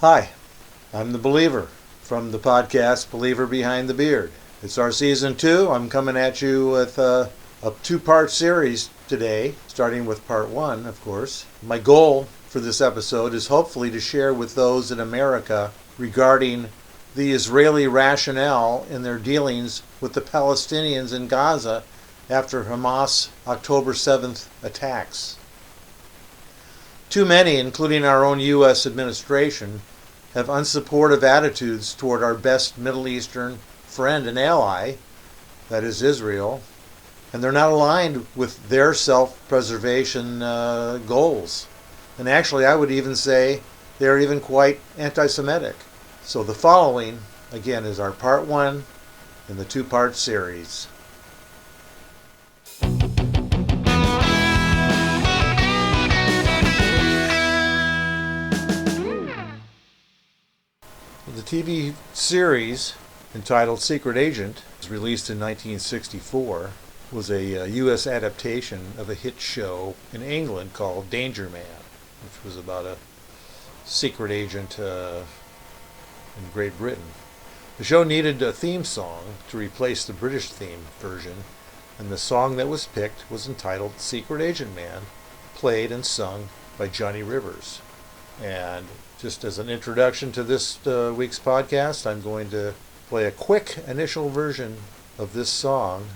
Hi, I'm the Believer from the podcast Believer Behind the Beard. It's our season 2. I'm coming at you with a two-part series today, starting with part 1, of course. My goal for this episode is hopefully to share with those in America regarding the Israeli rationale in their dealings with the Palestinians in Gaza after Hamas October 7th attacks. Too many, including our own U.S. administration, have unsupportive attitudes toward our best Middle Eastern friend and ally, that is Israel, and they're not aligned with their self-preservation goals. And actually, I would even say they're even quite anti-Semitic. So the following, again, is our part 1 in the two-part series. The TV series entitled Secret Agent, was released in 1964, was a U.S. adaptation of a hit show in England called Danger Man, which was about a secret agent in Great Britain. The show needed a theme song to replace the British theme version, and the song that was picked was entitled Secret Agent Man, played and sung by Johnny Rivers. And just as an introduction to this week's podcast, I'm going to play a quick initial version of this song,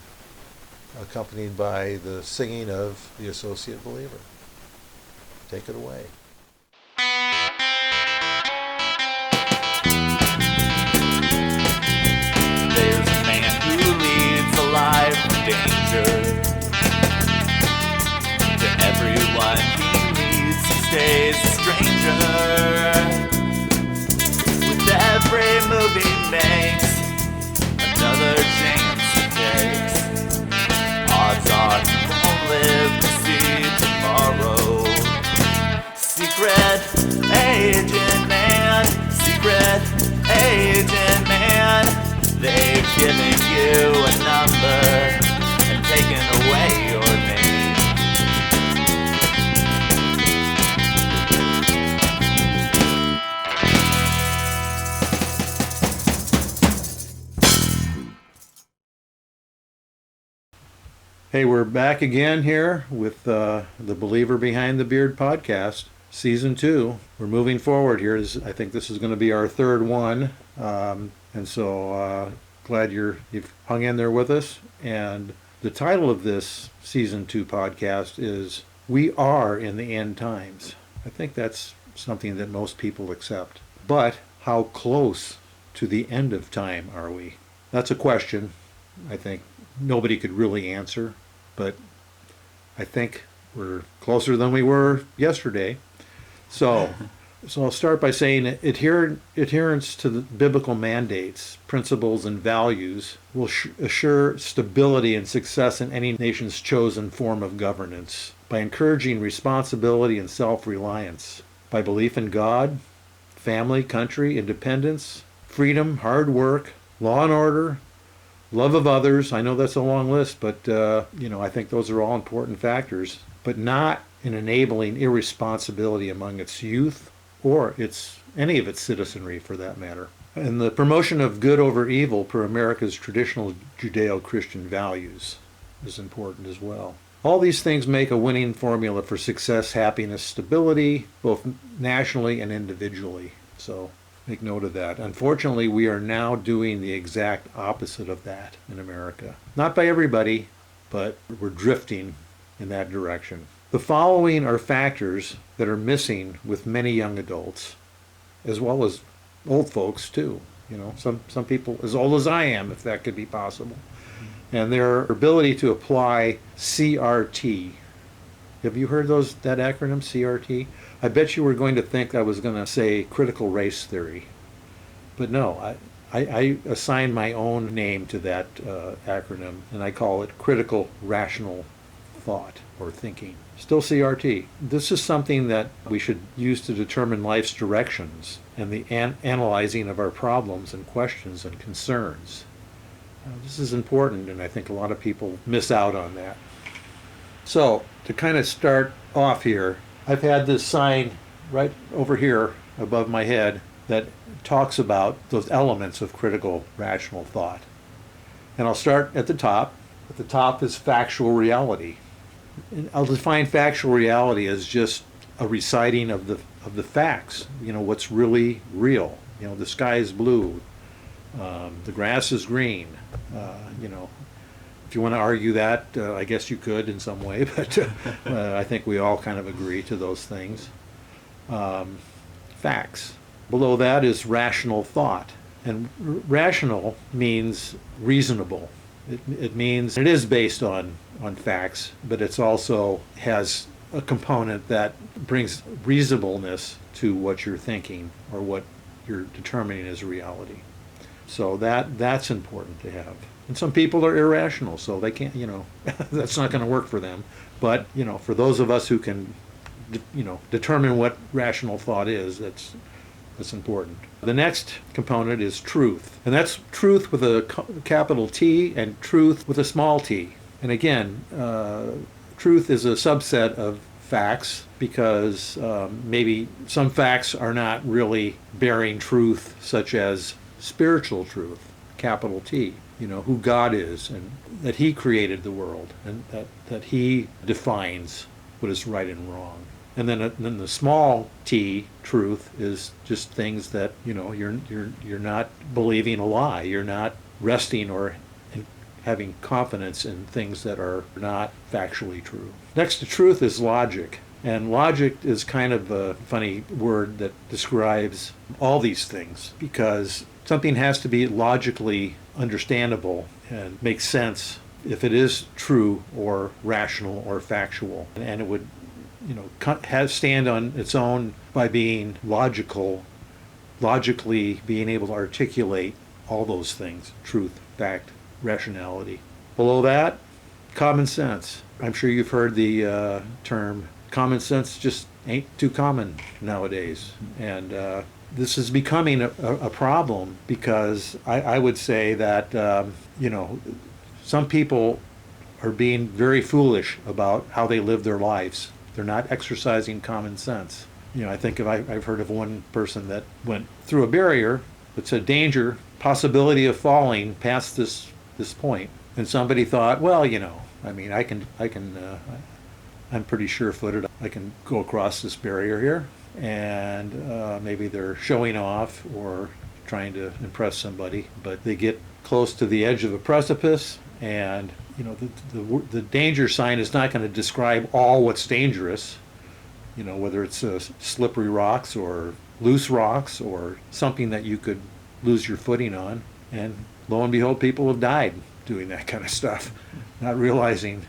accompanied by the singing of the Associate Believer. Take it away. There's a man who leads a life of danger. To everyone he meets, he stays a stranger. With every move he makes, another chance he takes. Odds are he won't live to see tomorrow. Secret agent man, secret agent man. They've given you a number and taken away your name. Hey, we're back again here with the Believer Behind the Beard podcast, season 2. We're moving forward here. I think this is going to be our third one, and so glad you've hung in there with us. And the title of this season 2 podcast is "We Are in the End Times." I think that's something that most people accept. But how close to the end of time are we? That's a question I think nobody could really answer. But I think we're closer than we were yesterday. So I'll start by saying adherence to the biblical mandates, principles, and values will assure stability and success in any nation's chosen form of governance by encouraging responsibility and self-reliance, by belief in God, family, country, independence, freedom, hard work, law and order, love of others. I know that's a long list, but I think those are all important factors, but not in enabling irresponsibility among its youth or any of its citizenry for that matter. And the promotion of good over evil per America's traditional Judeo-Christian values is important as well. All these things make a winning formula for success, happiness, stability, both nationally and individually. So make note of that. Unfortunately, we are now doing the exact opposite of that in America. Not by everybody, but we're drifting in that direction. The following are factors that are missing with many young adults, as well as old folks too. Some people as old as I am, if that could be possible. And their ability to apply CRT. Have you heard that acronym, CRT? I bet you were going to think I was going to say critical race theory. But no, I assign my own name to that acronym, and I call it critical rational thought or thinking. Still CRT. This is something that we should use to determine life's directions and the analyzing of our problems and questions and concerns. This is important, and I think a lot of people miss out on that. So, to kind of start off here, I've had this sign right over here above my head that talks about those elements of critical rational thought. And I'll start at the top. At the top is factual reality. And I'll define factual reality as just a reciting of the facts. What's really real. The sky is blue. The grass is green. If you want to argue that, I guess you could in some way, but I think we all kind of agree to those things. Facts. Below that is rational thought. And rational means reasonable. It means it is based on facts, but it's also has a component that brings reasonableness to what you're thinking or what you're determining as reality. So that's important to have. And some people are irrational, so they can't, that's not going to work for them. But, for those of us who can, determine what rational thought is, that's important. The next component is truth. And that's truth with a capital T and truth with a small t. And again, truth is a subset of facts because maybe some facts are not really bearing truth, such as spiritual truth, capital T. Who God is and that he created the world and that he defines what is right and wrong. And then the small t truth is just things that you're not believing a lie. You're not resting or having confidence in things that are not factually true. Next to truth is logic. And logic is kind of a funny word that describes all these things because something has to be logically understandable and make sense if it is true or rational or factual. And it would stand on its own by being logically being able to articulate all those things, truth, fact, rationality. Below that, common sense. I'm sure you've heard the term common sense just ain't too common nowadays. And this is becoming a problem because I would say that, some people are being very foolish about how they live their lives. They're not exercising common sense. I think I've heard of one person that went through a barrier that said danger, possibility of falling past this point. And somebody thought, well, I'm pretty sure-footed. I can go across this barrier here. And maybe they're showing off or trying to impress somebody, but they get close to the edge of a precipice and the danger sign is not going to describe all what's dangerous, whether it's slippery rocks or loose rocks or something that you could lose your footing on. And lo and behold, people have died doing that kind of stuff, not realizing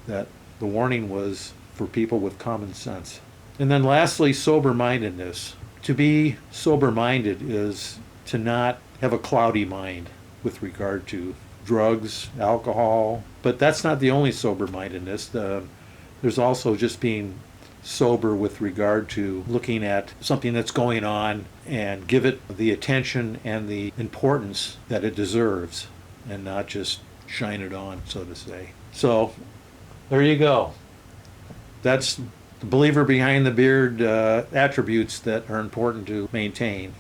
that the warning was for people with common sense. And then lastly, sober-mindedness. To be sober-minded is to not have a cloudy mind with regard to drugs, alcohol, but that's not the only sober-mindedness. There's also just being sober with regard to looking at something that's going on and give it the attention and the importance that it deserves and not just shine it on, so to say. So there you go. That's the believer behind the beard attributes that are important to maintain.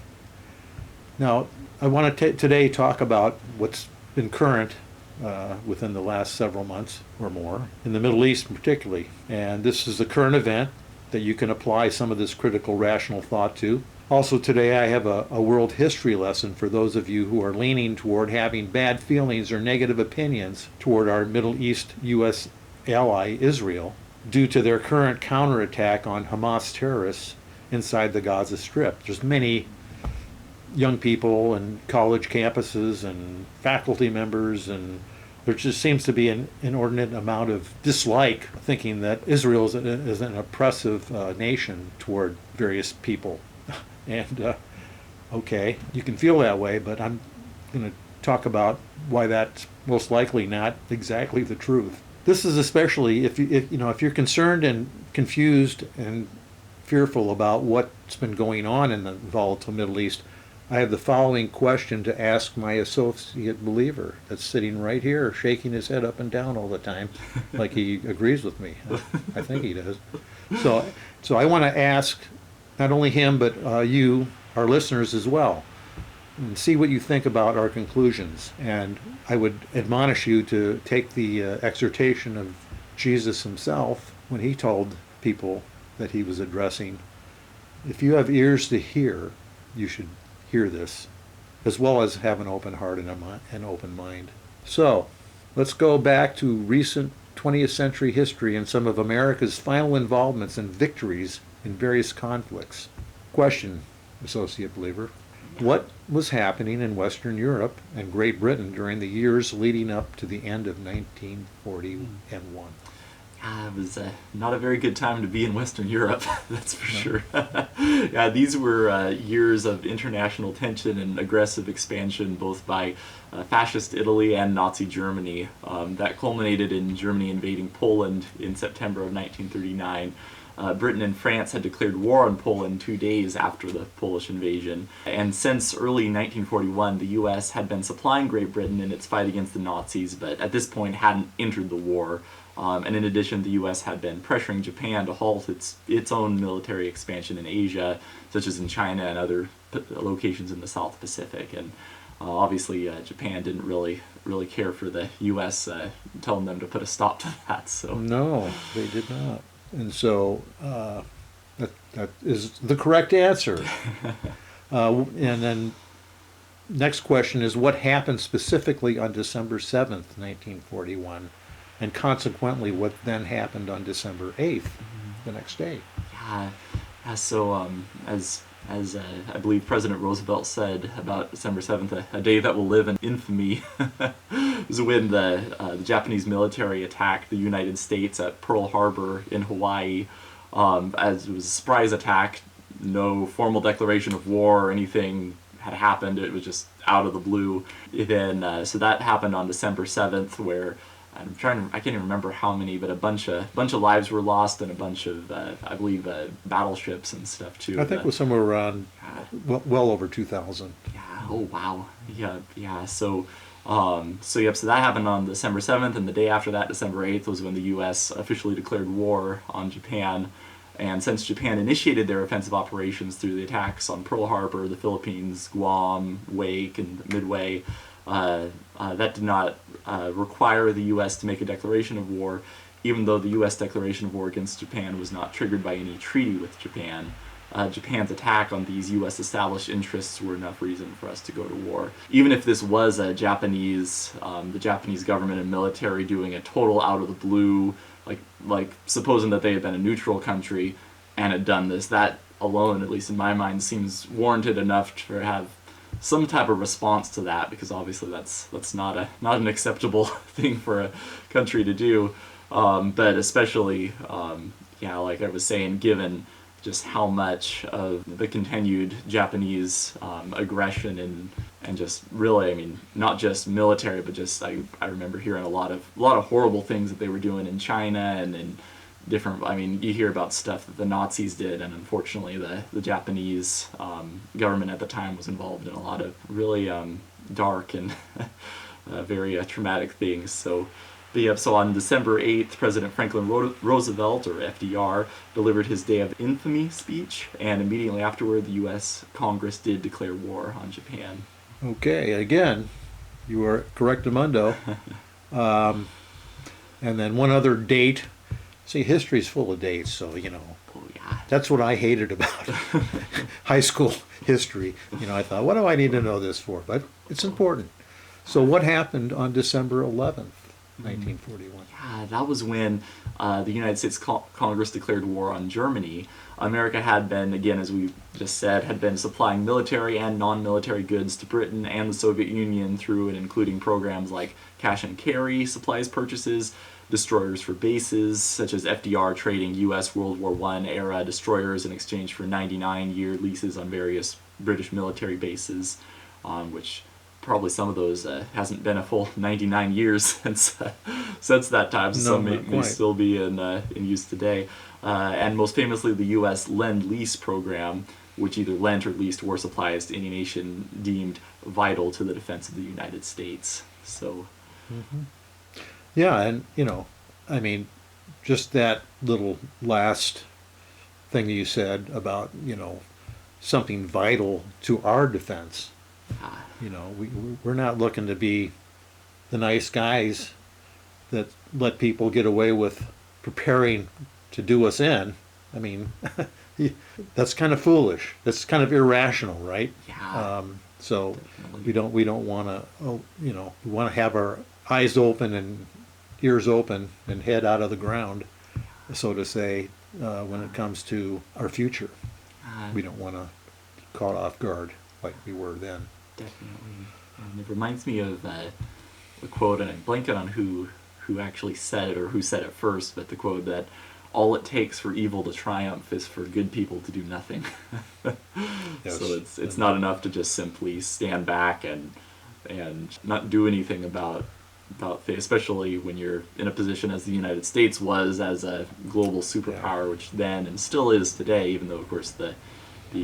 Now, I want to today talk about what's been current within the last several months or more, in the Middle East particularly. And this is a current event that you can apply some of this critical rational thought to. Also today I have a world history lesson for those of you who are leaning toward having bad feelings or negative opinions toward our Middle East U.S. ally Israel due to their current counterattack on Hamas terrorists inside the Gaza Strip. There's many young people and college campuses and faculty members, and there just seems to be an inordinate amount of dislike, thinking that Israel is an oppressive nation toward various people. And okay, you can feel that way, but I'm going to talk about why that's most likely not exactly the truth. This is especially if you're concerned and confused and fearful about what's been going on in the volatile Middle East. I have the following question to ask my associate believer that's sitting right here, shaking his head up and down all the time, like he agrees with me. I think he does. So I want to ask not only him but you, our listeners as well, and see what you think about our conclusions. And I would admonish you to take the exhortation of Jesus himself when he told people that he was addressing. If you have ears to hear, you should hear this, as well as have an open heart and an open mind. So, let's go back to recent 20th century history and some of America's final involvements and victories in various conflicts. Question, Associate Believer. What was happening in Western Europe and Great Britain during the years leading up to the end of 1941? It was not a very good time to be in Western Europe, that's for sure. Yeah, these were years of international tension and aggressive expansion, both by fascist Italy and Nazi Germany. That culminated in Germany invading Poland in September of 1939. Britain and France had declared war on Poland 2 days after the Polish invasion. And since early 1941, the U.S. had been supplying Great Britain in its fight against the Nazis, but at this point hadn't entered the war. And in addition, the U.S. had been pressuring Japan to halt its own military expansion in Asia, such as in China and other locations in the South Pacific. And obviously, Japan didn't really care for the U.S. Telling them to put a stop to that. So No, they did not. And so that is the correct answer. And then next question is, what happened specifically on December 7th, 1941? And consequently, what then happened on December 8th, the next day? Yeah, so as I believe President Roosevelt said about December 7th, a day that will live in infamy, was when the Japanese military attacked the United States at Pearl Harbor in Hawaii. As it was a surprise attack, no formal declaration of war or anything had happened. It was just out of the blue. Then so that happened on December 7th, where I can't even remember how many, but a bunch of lives were lost and a bunch of, I believe, battleships and stuff too. I think it was somewhere around well over 2,000. Yeah. Oh wow. Yeah. So that happened on December 7th, and the day after that, December 8th, was when the U.S. officially declared war on Japan. And since Japan initiated their offensive operations through the attacks on Pearl Harbor, the Philippines, Guam, Wake, and Midway, that did not require the U.S. to make a declaration of war, even though the U.S. declaration of war against Japan was not triggered by any treaty with Japan. Japan's attack on these U.S. established interests were enough reason for us to go to war. Even if this was the Japanese government and military doing a total out of the blue, like supposing that they had been a neutral country and had done this, that alone, at least in my mind, seems warranted enough to have some type of response to that, because obviously that's not an acceptable thing for a country to do. But especially, like I was saying, given just how much of the continued Japanese aggression and just really, I mean, not just military, but just I remember hearing a lot of horrible things that they were doing in China and in different. I mean, you hear about stuff that the Nazis did, and unfortunately, the Japanese government at the time was involved in a lot of really dark and very traumatic things. So on December 8th, President Franklin Roosevelt, or FDR, delivered his Day of Infamy speech, and immediately afterward, the U.S. Congress did declare war on Japan. Okay, again, you are correctamundo. And then one other date. See, history's full of dates, so, Oh, yeah. that's what I hated about high school history. I thought, what do I need to know this for? But it's important. So what happened on December 11th, 1941? Yeah, that was when the United States Congress declared war on Germany. America had been, again, as we just said, had been supplying military and non-military goods to Britain and the Soviet Union through and including programs like cash and carry supplies purchases, destroyers for bases, such as FDR trading U.S. World War I era destroyers in exchange for 99-year leases on various British military bases, which probably some of those hasn't been a full 99 years since that time, so some may still be in use today. And most famously, the U.S. Lend-Lease program, which either lent or leased war supplies to any nation deemed vital to the defense of the United States. So. Mm-hmm. Yeah, and, I mean, just that little last thing you said about, something vital to our defense. Ah, You know, we're not looking to be the nice guys that let people get away with preparing to do us in. I mean, that's kind of foolish. That's kind of irrational, right? yeah, So definitely. we don't want to, we want to have our eyes open and ears open and head out of the ground, so to say, when it comes to our future. Uh, We don't want to caught off guard like we were then. Definitely. And it reminds me of a quote, and I'm blanking on who actually said it or who said it first, but the quote that all it takes for evil to triumph is for good people to do nothing. Yes. So it's not enough to just simply stand back and not do anything about things, especially when you're in a position as the United States was as a global superpower, which then and still is today, even though of course the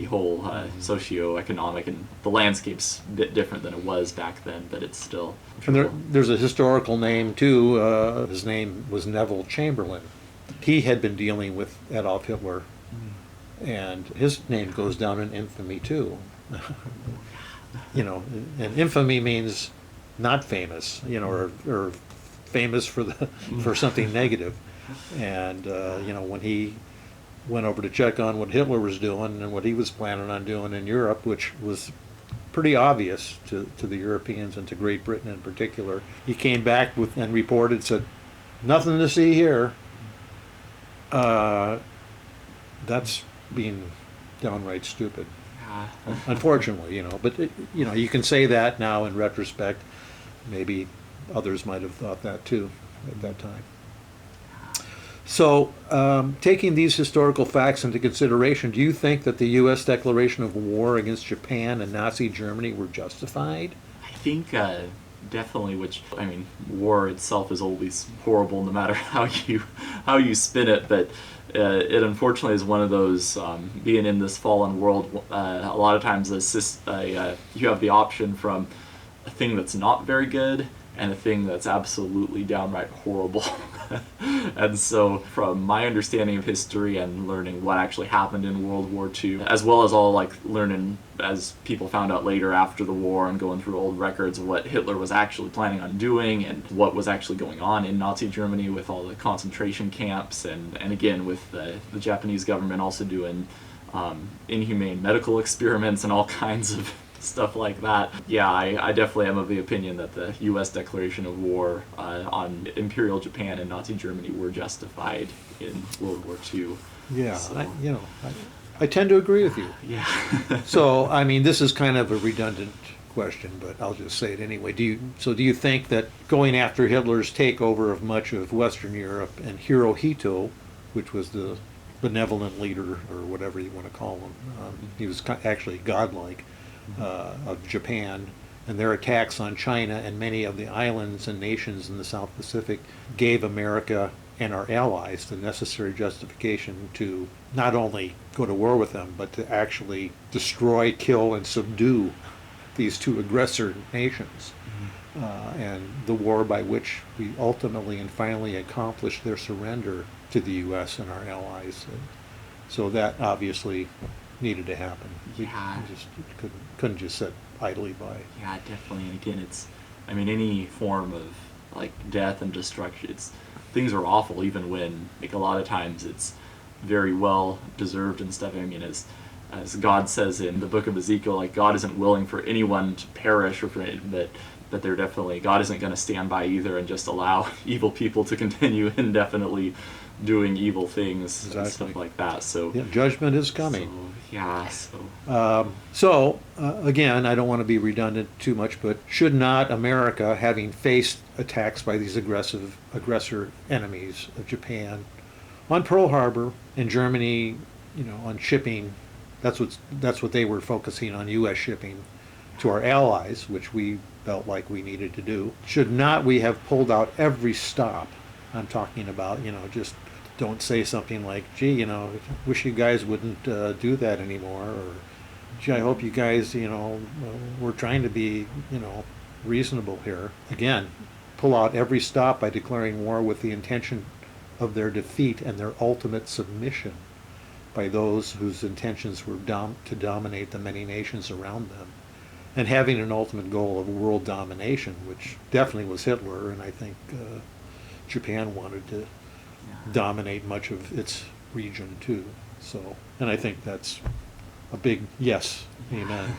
whole socioeconomic and the landscape's a bit different than it was back then, but it's still. And there's a historical name too. His name was Neville Chamberlain. He had been dealing with Adolf Hitler, and his name goes down in infamy too. You know, and infamy means not famous, or famous for for something negative. And when he went over to check on what Hitler was doing and what he was planning on doing in Europe, which was pretty obvious to the Europeans and to Great Britain in particular, he came back with and reported, said, "Nothing to see here." That's being downright stupid. Unfortunately, but you can say that now in retrospect. Maybe others might have thought that too at that time. So, taking these historical facts into consideration, do you think that the U.S. declaration of war against Japan and Nazi Germany were justified? I think definitely, which I mean, war itself is always horrible, no matter how you spin it. But it unfortunately is one of those being in this fallen world. A lot of times, you have the option from a thing that's not very good and a thing that's absolutely downright horrible. And so, from my understanding of history and learning what actually happened in World War II, as well as all learning as people found out later after the war and going through old records of what Hitler was actually planning on doing and what was actually going on in Nazi Germany with all the concentration camps, and again with the Japanese government also doing inhumane medical experiments and all kinds of stuff like that. Yeah, I definitely am of the opinion that the U.S. declaration of war on Imperial Japan and Nazi Germany were justified in World War II. Yeah, So, I tend to agree with you. yeah. So, I mean, this is kind of a redundant question, but I'll just say it anyway. Do you think that going after Hitler's takeover of much of Western Europe and Hirohito, which was the benevolent leader or whatever you want to call him, he was actually godlike, of Japan, and their attacks on China and many of the islands and nations in the South Pacific gave America and our allies the necessary justification to not only go to war with them, but to actually destroy, kill, and subdue these two aggressor nations. And the war by which we ultimately and finally accomplished their surrender to the U.S. and our allies. So that obviously needed to happen. Yeah. We just couldn't just sit idly by. Yeah, definitely. And again, I mean, any form of death and destruction, things are awful, even when a lot of times it's very well deserved and stuff. I mean, as God says in the book of Ezekiel, God isn't willing for anyone to perish, or but they're definitely, God isn't going to stand by either and just allow evil people to continue indefinitely doing evil things. Exactly. And stuff like that. So Yeah, judgment is coming. So, yeah. So. Again, I don't want to be redundant too much, but should not America, having faced attacks by these aggressor enemies of Japan on Pearl Harbor and Germany, on shipping, that's what they were focusing on, U.S. shipping to our allies, which we felt like we needed to do. Should not we have pulled out every stop? I'm talking about, just don't say something like, gee, wish you guys wouldn't do that anymore, or gee, I hope you guys, we're trying to be, reasonable here. Again, pull out every stop by declaring war with the intention of their defeat and their ultimate submission. by those whose intentions were to dominate the many nations around them, and having an ultimate goal of world domination, which definitely was Hitler, and I think Japan wanted to dominate much of its region too. So, and I think that's a big yes, amen.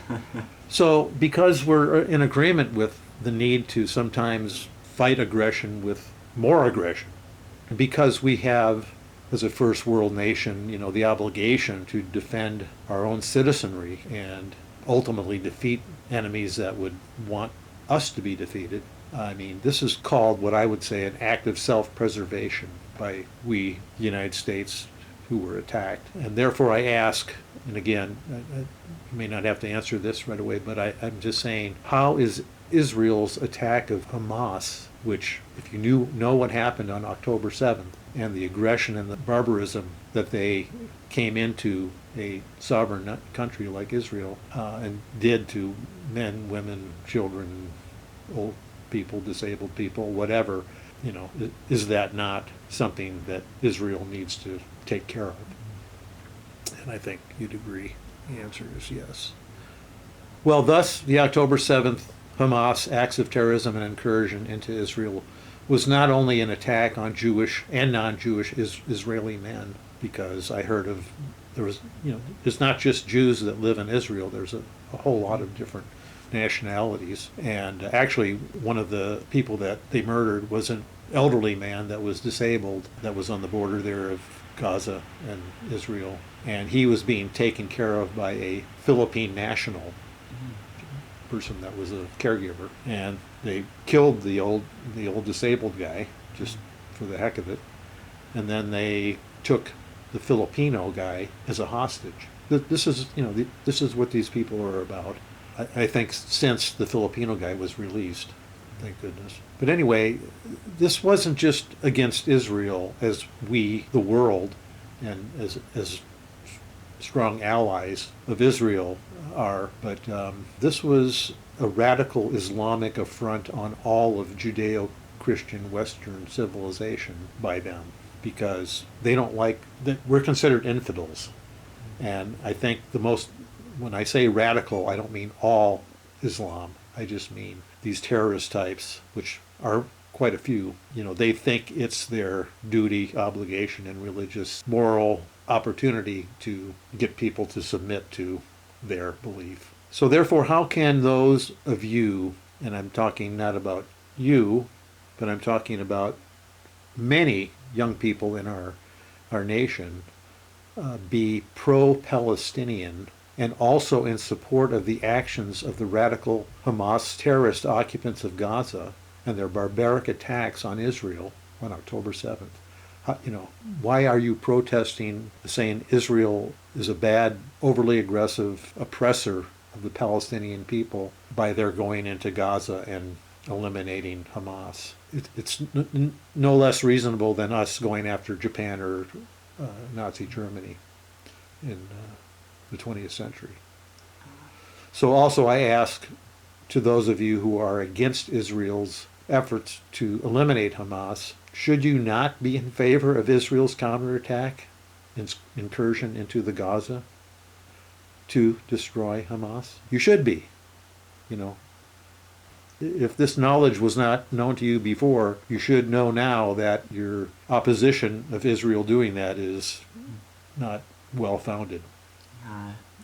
So, because we're in agreement with the need to sometimes fight aggression with more aggression, because we have, as a first world nation, the obligation to defend our own citizenry and ultimately defeat enemies that would want us to be defeated. I mean, this is called what I would say an act of self-preservation by we, the United States, who were attacked. And therefore I ask, and again, you may not have to answer this right away, but I'm just saying, how is Israel's attack of Hamas, which, if you know what happened on October 7th, and the aggression and the barbarism that they came into a sovereign country like Israel and did to men, women, children, old people, disabled people, whatever, is that not something that Israel needs to take care of? And I think you'd agree. The answer is yes. Well, thus, the October 7th Hamas acts of terrorism and incursion into Israel was not only an attack on Jewish and non-Jewish Israeli men, because I heard of, it's not just Jews that live in Israel, there's a whole lot of different nationalities. And actually, one of the people that they murdered was an elderly man that was disabled, that was on the border there of Gaza and Israel. And he was being taken care of by a Philippine national person that was a caregiver. And they killed the old disabled guy, just for the heck of it. And then they took the Filipino guy as a hostage. This is, this is what these people are about. I think since the Filipino guy was released, thank goodness. But anyway, this wasn't just against Israel as we, the world, and as strong allies of Israel are, but this was a radical Islamic affront on all of Judeo-Christian Western civilization by them, because they don't like that we're considered infidels. And I think when I say radical, I don't mean all Islam. I just mean these terrorist types, which are quite a few. They think it's their duty, obligation, and religious moral opportunity to get people to submit to their belief. So therefore, how can those of you, and I'm talking not about you, but I'm talking about many young people in our nation, be pro-Palestinian and also in support of the actions of the radical Hamas terrorist occupants of Gaza and their barbaric attacks on Israel on October 7th? Why are you protesting, saying Israel is a bad, overly aggressive oppressor of the Palestinian people by their going into Gaza and eliminating Hamas? It's no less reasonable than us going after Japan or Nazi Germany in the 20th century. So also I ask to those of you who are against Israel's efforts to eliminate Hamas, should you not be in favor of Israel's counterattack, incursion into the Gaza to destroy Hamas? You should be. If this knowledge was not known to you before, you should know now that your opposition of Israel doing that is not well-founded.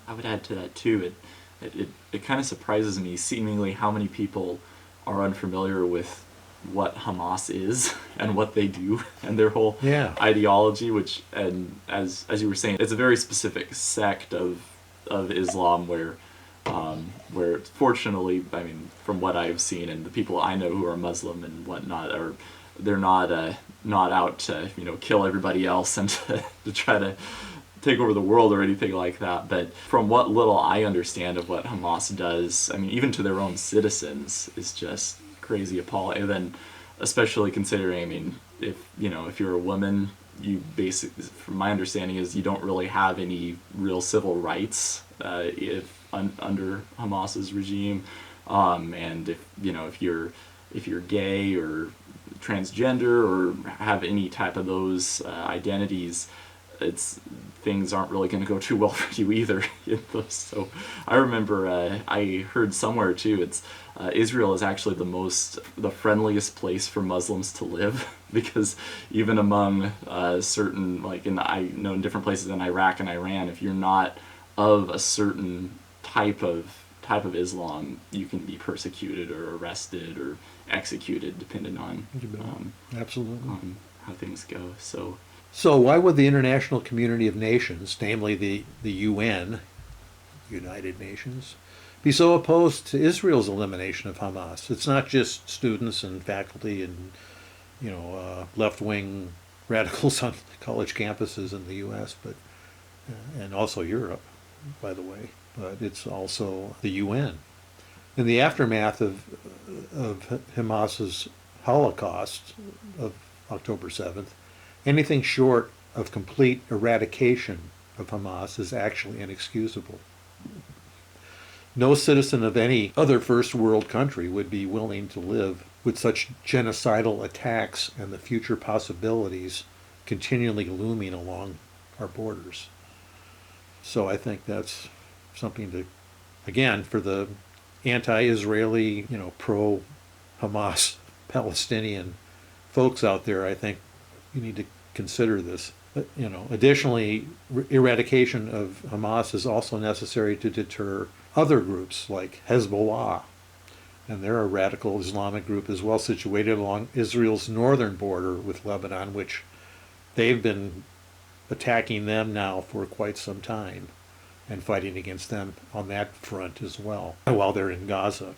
I would add to that too. It kind of surprises me seemingly how many people are unfamiliar with what Hamas is and what they do and their whole ideology, which, and as you were saying, it's a very specific sect of Islam where fortunately, I mean, from what I've seen and the people I know who are Muslim and whatnot, they're not out to kill everybody else and to try to take over the world or anything like that. But from what little I understand of what Hamas does, I mean, even to their own citizens, is just crazy appalling. And then, especially considering, I mean, if you're a woman, you basically, from my understanding, is you don't really have any real civil rights under Hamas's regime, and if you're gay or transgender or have any type of those identities, it's things aren't really going to go too well for you either. So I remember I heard somewhere too, it's Israel is actually the friendliest place for Muslims to live, because even among certain, like in different places in Iraq and Iran, if you're not of a certain type of Islam, you can be persecuted or arrested or executed, depending on Absolutely. on how things go. So why would the international community of nations, namely the UN, United Nations, be so opposed to Israel's elimination of Hamas? It's not just students and faculty and left-wing radicals on college campuses in the U.S., but and also Europe, by the way. But it's also the UN. In the aftermath of Hamas's Holocaust of October 7th, anything short of complete eradication of Hamas is actually inexcusable. No citizen of any other first world country would be willing to live with such genocidal attacks and the future possibilities continually looming along our borders. So I think that's something to, again, for the anti-Israeli, pro-Hamas Palestinian folks out there, I think you need to consider this. Additionally, eradication of Hamas is also necessary to deter other groups like Hezbollah, and they're a radical Islamic group as well, situated along Israel's northern border with Lebanon, which they've been attacking them now for quite some time and fighting against them on that front as well while they're in Gaza.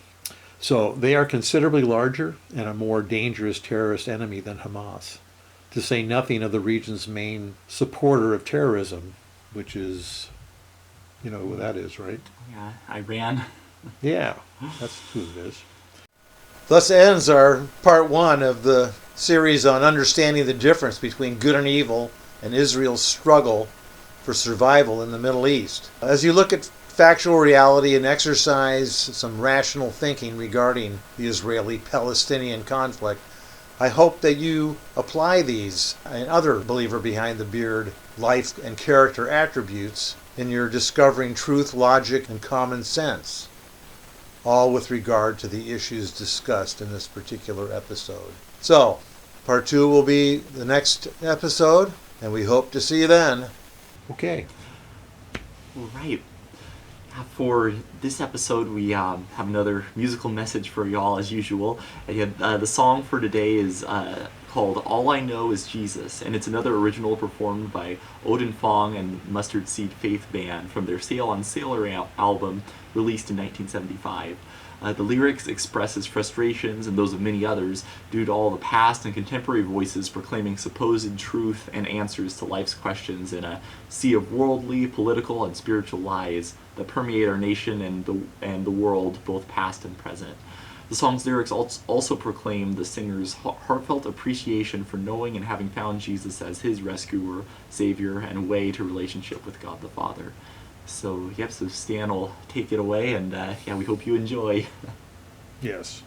So they are considerably larger and a more dangerous terrorist enemy than Hamas, to say nothing of the region's main supporter of terrorism, which is, you know who that is, right? Yeah, Iran. Yeah, that's who it is. Thus ends our part one of the series on understanding the difference between good and evil and Israel's struggle for survival in the Middle East. As you look at factual reality and exercise some rational thinking regarding the Israeli-Palestinian conflict, I hope that you apply these and other believer behind the beard life and character attributes in your discovering truth, logic, and common sense, all with regard to the issues discussed in this particular episode. So, part two will be the next episode, and we hope to see you then. Okay. All right. For this episode, we have another musical message for y'all as usual. And, the song for today is called All I Know Is Jesus, and it's another original performed by Odin Fong and Mustard Seed Faith Band from their Sail on Sailor album released in 1975. The lyrics express his frustrations and those of many others due to all the past and contemporary voices proclaiming supposed truth and answers to life's questions in a sea of worldly, political, and spiritual lies that permeate our nation and the world, both past and present. The song's lyrics also proclaim the singer's heartfelt appreciation for knowing and having found Jesus as his rescuer, savior, and way to relationship with God the Father. So, yep, so Stan will take it away, and we hope you enjoy. Yes.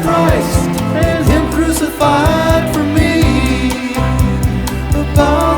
Christ and Him crucified for me. About